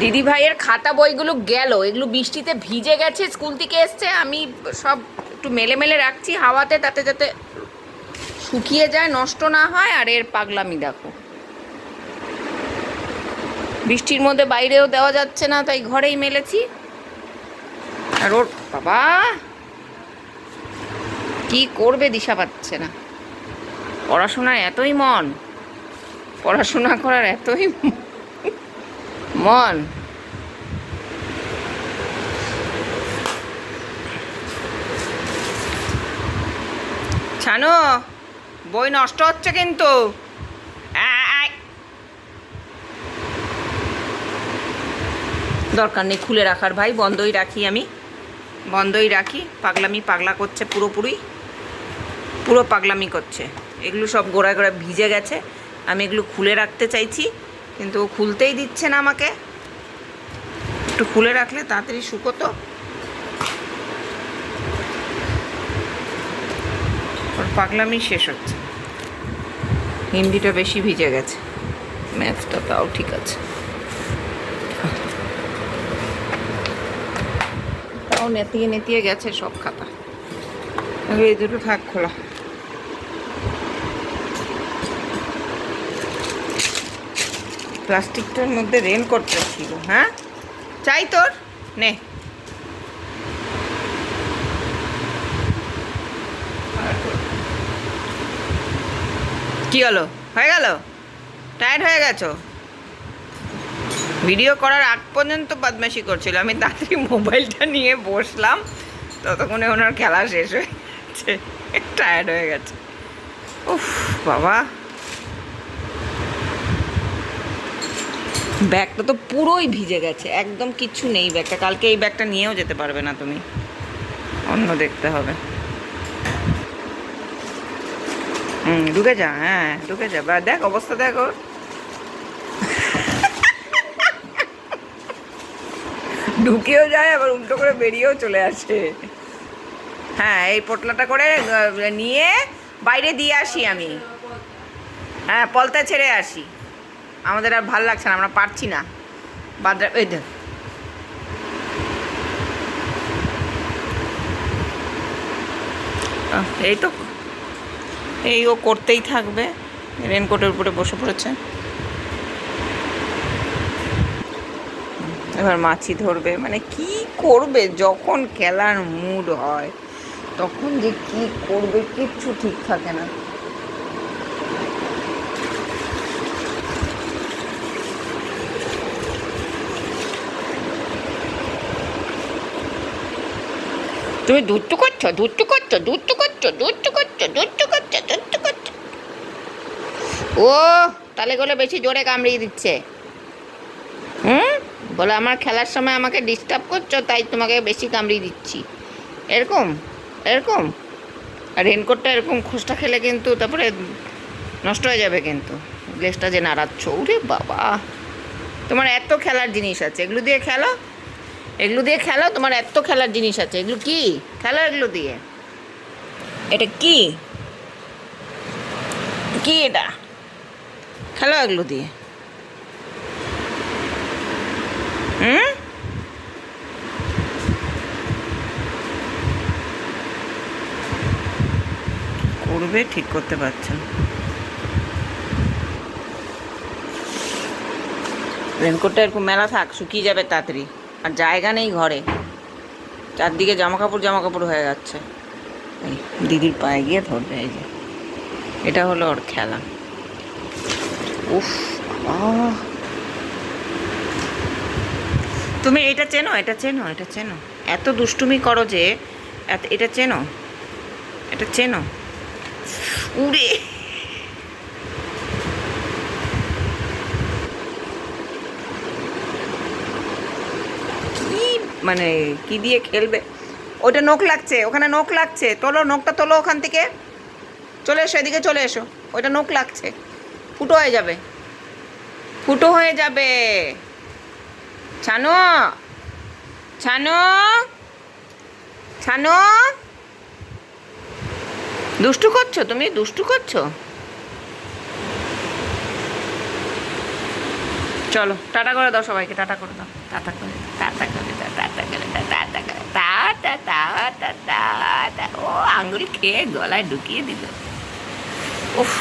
দিদি ভাইয়ের খাতা বইগুলো গেল, এগুলো বৃষ্টিতে ভিজে গেছে, স্কুল থেকে এসছে। আমি সব একটু মেলে মেলে রাখছি হাওয়াতে, তাতে যাতে শুকিয়ে যায়, নষ্ট না হয়। আর এর পাগলামি দেখো, বৃষ্টির মধ্যে বাইরেও দেওয়া যাচ্ছে না, তাই ঘরেই মেলেছি। আর ওর বাবা কি করবে দিশা পাচ্ছে না। পড়াশোনার এতই মন, পড়াশোনা করার এতই মন। ছানো, বই নষ্ট হচ্ছে কিন্তু। দরকার নেই খুলে রাখার ভাই, বন্ধই রাখি, আমি বন্ধই রাখি। পাগলামি পাগলা করছে, পুরো পাগলামি করছে। এগুলো সব গোড়ায় গোড়ায় ভিজে গেছে, আমি এগুলো খুলে রাখতে চাইছি, কিন্তু ও খুলতেই দিচ্ছে না আমাকে। একটু খুলে রাখলে তাড়াতাড়ি শুকোতো। ওর পাগলামি শেষ হচ্ছে। হিন্দিটা বেশি ভিজে গেছে, ম্যাথটা তাও ঠিক আছে, তাও নেতিয়ে নেতিয়ে গেছে সব খাতা। এই দুটো থাক খোলা। প্লাস্টিকটার মধ্যে রেনকোটটা ছিল। হ্যাঁ চাই তোর, নে। কি হলো, হয়ে গেল? টায়ার্ড হয়ে গেছো? ভিডিও করার আগ পর্যন্ত বদমাশি করছিল, আমি তাড়াতাড়ি মোবাইলটা নিয়ে বসলাম, ততক্ষণে ওনার খেলা শেষ হয়ে গেছে, টায়ার্ড হয়ে গেছে। উফ বাবা, ব্যাগটা তো পুরোই ভিজে গেছে, একদম কিচ্ছু নেই ব্যাগটা। কালকে এই ব্যাগটা নিয়েও যেতে পারবে না তুমি, অন্য দেখতে হবে। ঢুকে যা, হ্যাঁ ঢুকে যা, বা দেখ অবস্থা দেখ ওর। ঢুকেও যায় আবার উল্টো করে বেরিয়েও চলে আসে। হ্যাঁ এই পোটলাটা করে নিয়ে বাইরে দিয়ে আসি আমি। হ্যাঁ পলতা ছেড়ে আসি, আমাদের আর ভাল লাগছে না, আমরা পারছি না। বাদরা এই দেখ, এই তো, এই ও করতেই থাকবে। রেনকোটের উপরে বসে পড়েছে, এবার মাছি ধরবে। মানে কি করবে, যখন খেলার মুড হয় তখন যে কি করবে কিচ্ছু ঠিক থাকে না। তুমি দুট্টু করছো, দুট্টু করছো, দুট্টু করছো, দুট্টু করছো, দুট্টু করছো, দুট্টু করছো। ও তালে গলে বেশি জোরে কামড়িয়ে দিচ্ছে। বলে আমার খেলার সময় আমাকে ডিস্টার্ব করছো, তাই তোমাকে বেশি কামড়িয়ে দিচ্ছি, এরকম এরকম। আর রেনকোটটা এরকম খোসটা খেলে কিন্তু তারপরে নষ্ট হয়ে যাবে কিন্তু, গ্লেসটা যে নাড়াচ্ছ। ওরে বাবা, তোমার এত খেলার জিনিস আছে, এগুলো দিয়ে খেলো, এগুলো দিয়ে খেলো, তোমার এত খেলার জিনিস আছে, এগুলো কি খেলো এগুলো দিয়ে? এটা কি, কি এটা? খেলো এগুলো দিয়ে। করবে ঠিক করতে পারছেন। রেনকোটটা এরকম মেলা থাক, শুকিয়ে যাবে তাড়াতাড়ি। আর জায়গা নেই ঘরে, চারদিকে জামা কাপড় হয়ে যাচ্ছে। এই দিদির পায়ে গিয়ে ধরবে, এই যে এটা হলো ওর খেলা। উফ, তুমি এটা চেনো, এটা চেনো, এটা চেনো? এত দুষ্টুমি করো যে, এটা চেনো, এটা চেনো? উড়ে কি, মানে কি দিয়ে খেলবে? ওটা নখ লাগছে, ওখানে নখ লাগছে, তোলো নখটা, তোলো ওখান থেকে, চলে এসো এদিকে, চলে এসো। ওইটা নখ লাগছে, ফুটো হয়ে যাবে, ফুটো হয়ে যাবে। ছানো, ছানো, ছানো, দুষ্টু করছো তুমি, দুষ্টু করছো। চলো টাটা করে দাও সবাইকে, টাটা করে দাও, টাটা করে দাও, টাটা করে দাও, টাটা করে দাও, টাটা করে টাটা টাটা টাটা। ও আঙুল খেয়ে গলায় ঢুকিয়ে দিল। উফ।